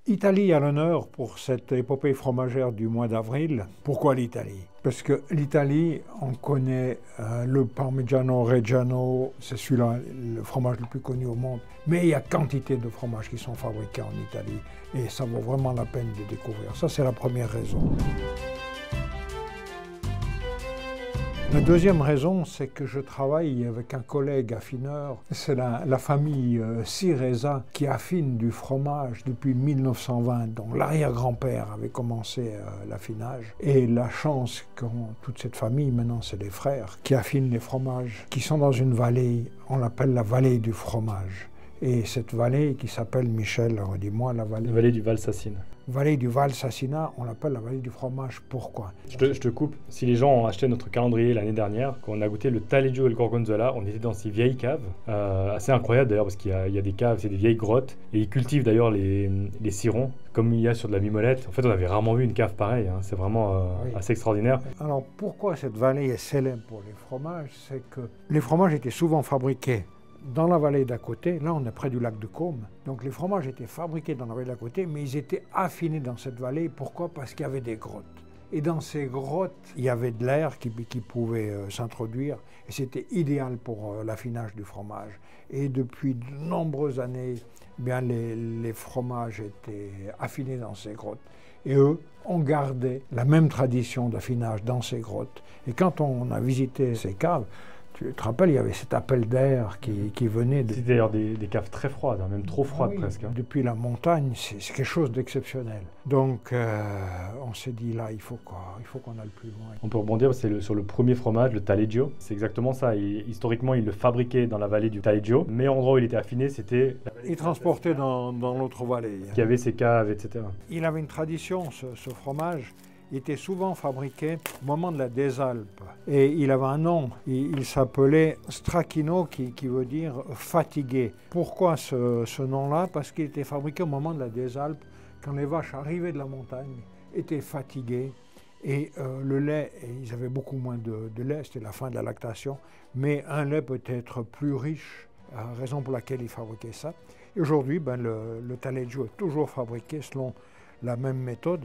Italie à l'honneur pour cette épopée fromagère du mois d'avril. Pourquoi l'Italie? Parce que l'Italie, on connaît le Parmigiano Reggiano, c'est celui-là, le fromage le plus connu au monde. Mais il y a quantité de fromages qui sont fabriqués en Italie et ça vaut vraiment la peine de découvrir. Ça, c'est la première raison. La deuxième raison, c'est que je travaille avec un collègue affineur. C'est la famille Ciresa qui affine du fromage depuis 1920. Donc l'arrière-grand-père avait commencé l'affinage. Et la chance qu'ont toute cette famille, maintenant c'est les frères, qui affinent les fromages, qui sont dans une vallée, on l'appelle la vallée du fromage. Et cette vallée qui s'appelle, Michel, redis-moi, la vallée du Valsassina. Vallée du Valsassina, on l'appelle la vallée du fromage. Pourquoi? Je te coupe. Si les gens ont acheté notre calendrier l'année dernière, quand on a goûté le taleggio et le gorgonzola, on était dans ces vieilles caves, assez incroyable d'ailleurs parce qu'il y a des caves, c'est des vieilles grottes, et ils cultivent d'ailleurs les cirons, comme il y a sur de la mimolette. En fait, on avait rarement vu une cave pareille, hein. C'est vraiment assez extraordinaire. Alors pourquoi cette vallée est célèbre pour les fromages? C'est que les fromages étaient souvent fabriqués dans la vallée d'à côté. Là, on est près du lac de Caume. Donc les fromages étaient fabriqués dans la vallée d'à côté, mais ils étaient affinés dans cette vallée. Pourquoi? Parce qu'il y avait des grottes. Et dans ces grottes, il y avait de l'air qui pouvait s'introduire. Et c'était idéal pour l'affinage du fromage. Et depuis de nombreuses années, bien, les fromages étaient affinés dans ces grottes. Et eux ont gardé la même tradition d'affinage dans ces grottes. Et quand on a visité ces caves, tu te rappelles, il y avait cet appel d'air qui venait de... C'était d'ailleurs des caves très froides, hein, même trop froides presque. Hein. Depuis la montagne, c'est quelque chose d'exceptionnel. Donc on s'est dit là, il faut qu'on aille plus loin. On peut rebondir sur le premier fromage, le taleggio. C'est exactement ça. Historiquement, il le fabriquait dans la vallée du Taleggio, mais l'endroit où il était affiné, c'était... Il transportait dans l'autre vallée. Qui avait ses caves, etc. Il avait une tradition, ce fromage. Il était souvent fabriqué au moment de la désalpe. Et il avait un nom, il s'appelait Stracchino, qui veut dire fatigué. Pourquoi ce nom-là? Parce qu'il était fabriqué au moment de la désalpe, quand les vaches arrivaient de la montagne, étaient fatiguées. Et le lait, ils avaient beaucoup moins de lait, c'était la fin de la lactation, mais un lait peut-être plus riche, raison pour laquelle ils fabriquaient ça. Et aujourd'hui, le taleggio est toujours fabriqué selon la même méthode.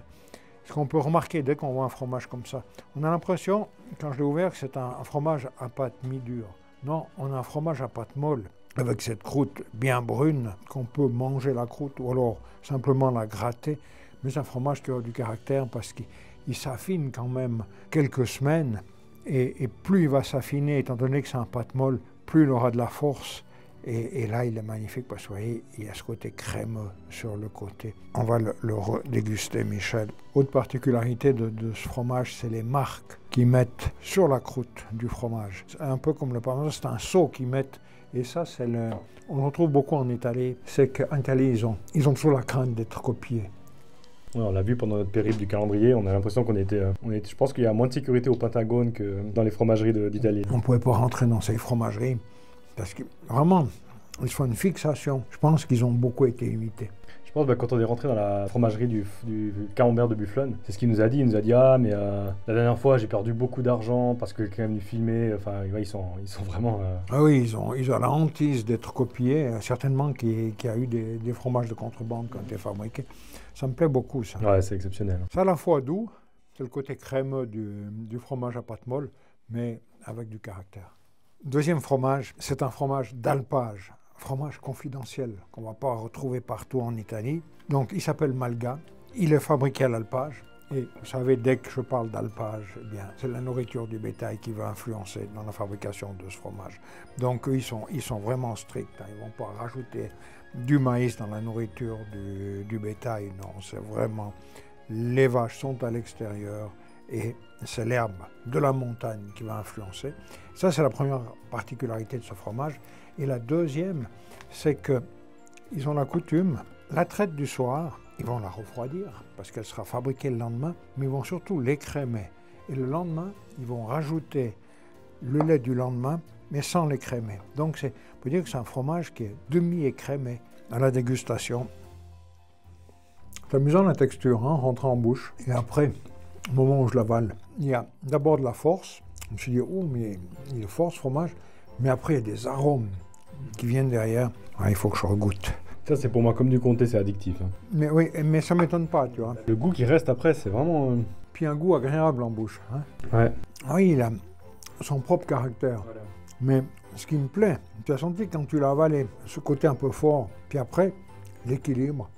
Ce qu'on peut remarquer dès qu'on voit un fromage comme ça, on a l'impression, quand je l'ai ouvert, que c'est un fromage à pâte mi-dure. Non, on a un fromage à pâte molle, avec cette croûte bien brune, qu'on peut manger la croûte ou alors simplement la gratter. Mais c'est un fromage qui a du caractère parce qu'il s'affine quand même quelques semaines. Et plus il va s'affiner, étant donné que c'est un pâte molle, plus il aura de la force. Et là, il est magnifique parce que vous voyez, il y a ce côté crémeux sur le côté. On va le déguster, Michel. Autre particularité de ce fromage, c'est les marques qu'ils mettent sur la croûte du fromage. C'est un peu comme le parmesan, c'est un sceau qu'ils mettent. Et ça, on le retrouve beaucoup en Italie. C'est qu'en Italie, ils ont toujours la crainte d'être copiés. Ouais, on l'a vu pendant notre périple du calendrier, on a l'impression qu'on était... Je pense qu'il y a moins de sécurité au Pentagone que dans les fromageries d'Italie. On ne pouvait pas rentrer dans ces fromageries. Parce que vraiment, ils font une fixation. Je pense qu'ils ont beaucoup été imités. Je pense que quand on est rentré dans la fromagerie du camembert de Bufflon, c'est ce qu'il nous a dit. Il nous a dit « Ah, mais la dernière fois, j'ai perdu beaucoup d'argent parce que quelqu'un est venu filmer. » Enfin, ouais, ils sont vraiment... Ah oui, ils ont la hantise d'être copiés. Certainement qu'il y a eu des fromages de contrebande qui ont été fabriqués. Ça me plaît beaucoup, ça. Ouais, c'est exceptionnel. C'est à la fois doux, c'est le côté crémeux du fromage à pâte molle, mais avec du caractère. Deuxième fromage, c'est un fromage d'alpage, fromage confidentiel qu'on ne va pas retrouver partout en Italie. Donc il s'appelle Malga, il est fabriqué à l'alpage. Et vous savez, dès que je parle d'alpage, eh bien, c'est la nourriture du bétail qui va influencer dans la fabrication de ce fromage. Donc eux, ils sont vraiment stricts, hein. Ils ne vont pas rajouter du maïs dans la nourriture du bétail. Non, c'est vraiment, les vaches sont à l'extérieur. Et c'est l'herbe de la montagne qui va influencer. Ça, c'est la première particularité de ce fromage. Et la deuxième, c'est qu'ils ont la coutume, la traite du soir, ils vont la refroidir parce qu'elle sera fabriquée le lendemain, mais ils vont surtout l'écrémer. Et le lendemain, ils vont rajouter le lait du lendemain, mais sans l'écrémer. Donc, on peut dire que c'est un fromage qui est demi-écrémé à la dégustation. C'est amusant la texture, hein, rentre en bouche. Et après, au moment où je l'avale, il y a d'abord de la force. Je me suis dit, oh, mais il est fort ce fromage. Mais après, il y a des arômes qui viennent derrière. Ah, il faut que je regoute. Ça, c'est pour moi comme du comté, c'est addictif. Hein. Mais oui, mais ça m'étonne pas, tu vois. Le goût qui reste après, c'est vraiment... Puis un goût agréable en bouche. Hein. Ouais. Oui, il a son propre caractère. Voilà. Mais ce qui me plaît, tu as senti quand tu l'as avalé, ce côté un peu fort, puis après, l'équilibre,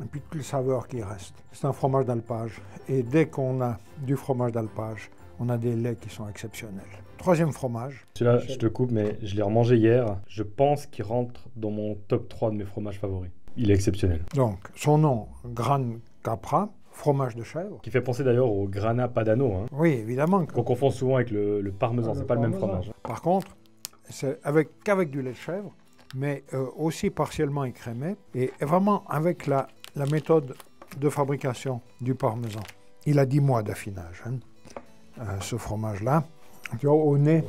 et puis toutes les saveurs qui restent. C'est un fromage d'alpage. Et dès qu'on a du fromage d'alpage, on a des laits qui sont exceptionnels. Troisième fromage. Celui-là, je te coupe, mais je l'ai remangé hier. Je pense qu'il rentre dans mon top 3 de mes fromages favoris. Il est exceptionnel. Donc, son nom, Gran Capra, fromage de chèvre. Qui fait penser d'ailleurs au Grana Padano. Hein. Oui, évidemment. Qu'on confond souvent avec le parmesan, c'est pas le même fromage. Par contre, c'est qu'avec du lait de chèvre, mais aussi partiellement écrémé, et vraiment avec la méthode de fabrication du parmesan. Il a 10 mois d'affinage, hein, ce fromage-là. Tu vois, au nez...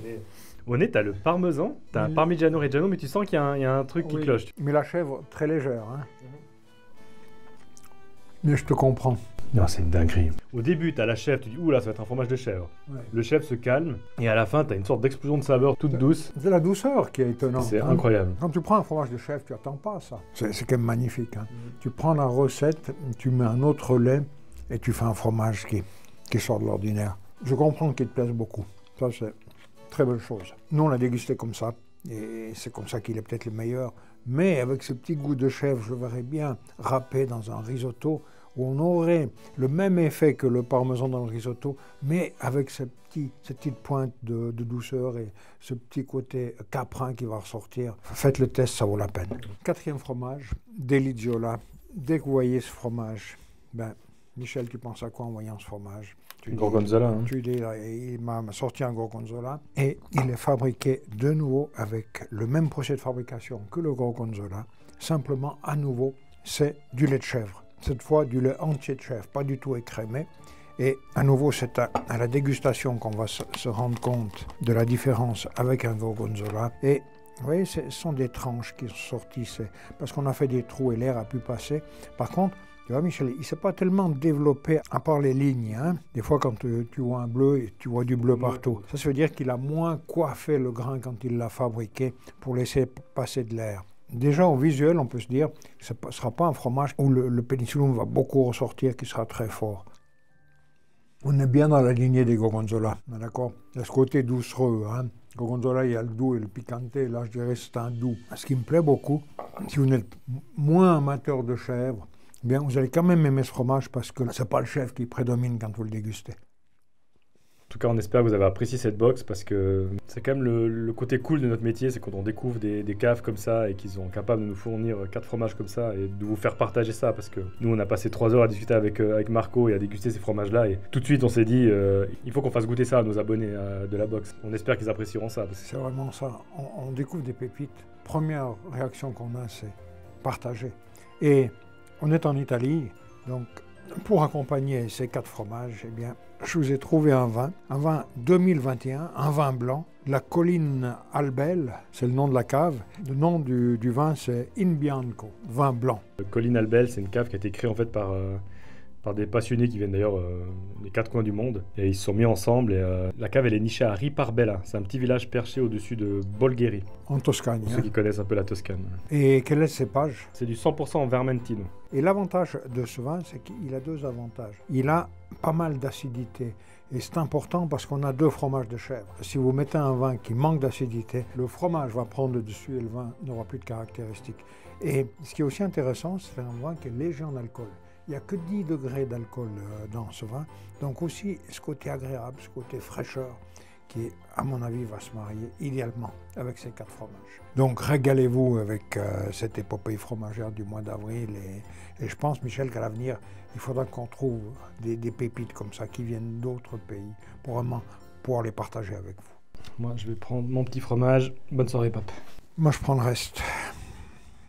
Au nez, tu as le parmesan, tu as un parmigiano reggiano, mais tu sens qu'il y a un truc qui cloche. Mais la chèvre, très légère. Hein. Mais je te comprends. Non, c'est une dinguerie. Au début, tu as la chèvre, tu dis, ouh là, ça va être un fromage de chèvre. Ouais. Le chèvre se calme, et à la fin, tu as une sorte d'explosion de saveur toute douce. C'est la douceur qui est étonnante. C'est incroyable. Quand tu prends un fromage de chèvre, tu n'attends pas ça. C'est quand même magnifique. Hein. Tu prends la recette, tu mets un autre lait, et tu fais un fromage qui sort de l'ordinaire. Je comprends qu'il te plaise beaucoup. Ça, c'est une très belle chose. Nous, on l'a dégusté comme ça, et c'est comme ça qu'il est peut-être le meilleur. Mais avec ce petit goût de chèvre, je verrais bien râpé dans un risotto, où on aurait le même effet que le parmesan dans le risotto, mais avec cette petite pointe de douceur et ce petit côté caprin qui va ressortir. Faites le test, ça vaut la peine. Quatrième fromage, Deliziola. Dès que vous voyez ce fromage, Michel, tu penses à quoi en voyant ce fromage? Gorgonzola. Hein. Tu dis, il m'a sorti un gorgonzola et il est fabriqué de nouveau avec le même procédé de fabrication que le gorgonzola. Simplement, à nouveau, c'est du lait de chèvre. Cette fois, du lait entier de chèvre, pas du tout écrémé. Et à nouveau, c'est à la dégustation qu'on va se rendre compte de la différence avec un gorgonzola. Et vous voyez, ce sont des tranches qui sont sorties, parce qu'on a fait des trous et l'air a pu passer. Par contre, tu vois, Michel, il ne s'est pas tellement développé à part les lignes. Hein. Des fois, quand tu vois un bleu, tu vois du bleu partout. Ça veut dire qu'il a moins coiffé le grain quand il l'a fabriqué pour laisser passer de l'air. Déjà, au visuel, on peut se dire que ce ne sera pas un fromage où le pénicillum va beaucoup ressortir, qui sera très fort. On est bien dans la lignée des gorgonzola, d'accord? Il y a ce côté doucereux. Hein. Gorgonzola, il y a le doux et le piquanté. Là, je dirais que c'est un doux. Ce qui me plaît beaucoup, si vous n'êtes moins amateur de chèvre, bien, vous allez quand même aimer ce fromage parce que ce n'est pas le chèvre qui prédomine quand vous le dégustez. En tout cas, on espère que vous avez apprécié cette box parce que c'est quand même le côté cool de notre métier, c'est quand on découvre des caves comme ça et qu'ils sont capables de nous fournir 4 fromages comme ça et de vous faire partager ça parce que nous, on a passé 3 heures à discuter avec Marco et à déguster ces fromages-là et tout de suite, on s'est dit, il faut qu'on fasse goûter ça à nos abonnés de la box. On espère qu'ils apprécieront ça. C'est vraiment ça. On découvre des pépites. Première réaction qu'on a, c'est partager. Et on est en Italie, donc pour accompagner ces 4 fromages, eh bien, je vous ai trouvé un vin 2021, un vin blanc, la colline Albel, c'est le nom de la cave. Le nom du vin, c'est In Bianco, vin blanc. Colline Albel, c'est une cave qui a été créée en fait par des passionnés qui viennent d'ailleurs des 4 coins du monde. Et ils se sont mis ensemble et la cave, elle est nichée à Riparbella. C'est un petit village perché au-dessus de Bolgheri. En Toscane. Pour ceux qui connaissent un peu la Toscane. Et quel est le cépage? C'est du 100% Vermentino. Et l'avantage de ce vin, c'est qu'il a 2 avantages. Il a pas mal d'acidité. Et c'est important parce qu'on a 2 fromages de chèvre. Si vous mettez un vin qui manque d'acidité, le fromage va prendre le dessus et le vin n'aura plus de caractéristiques. Et ce qui est aussi intéressant, c'est un vin qui est léger en alcool. Il n'y a que 10 degrés d'alcool dans ce vin. Donc aussi, ce côté agréable, ce côté fraîcheur, qui, à mon avis, va se marier idéalement avec ces 4 fromages. Donc régalez-vous avec cette épopée fromagère du mois d'avril. Et je pense, Michel, qu'à l'avenir, il faudra qu'on trouve des pépites comme ça qui viennent d'autres pays pour vraiment pouvoir les partager avec vous. Moi, je vais prendre mon petit fromage. Bonne soirée, Pape. Moi, je prends le reste.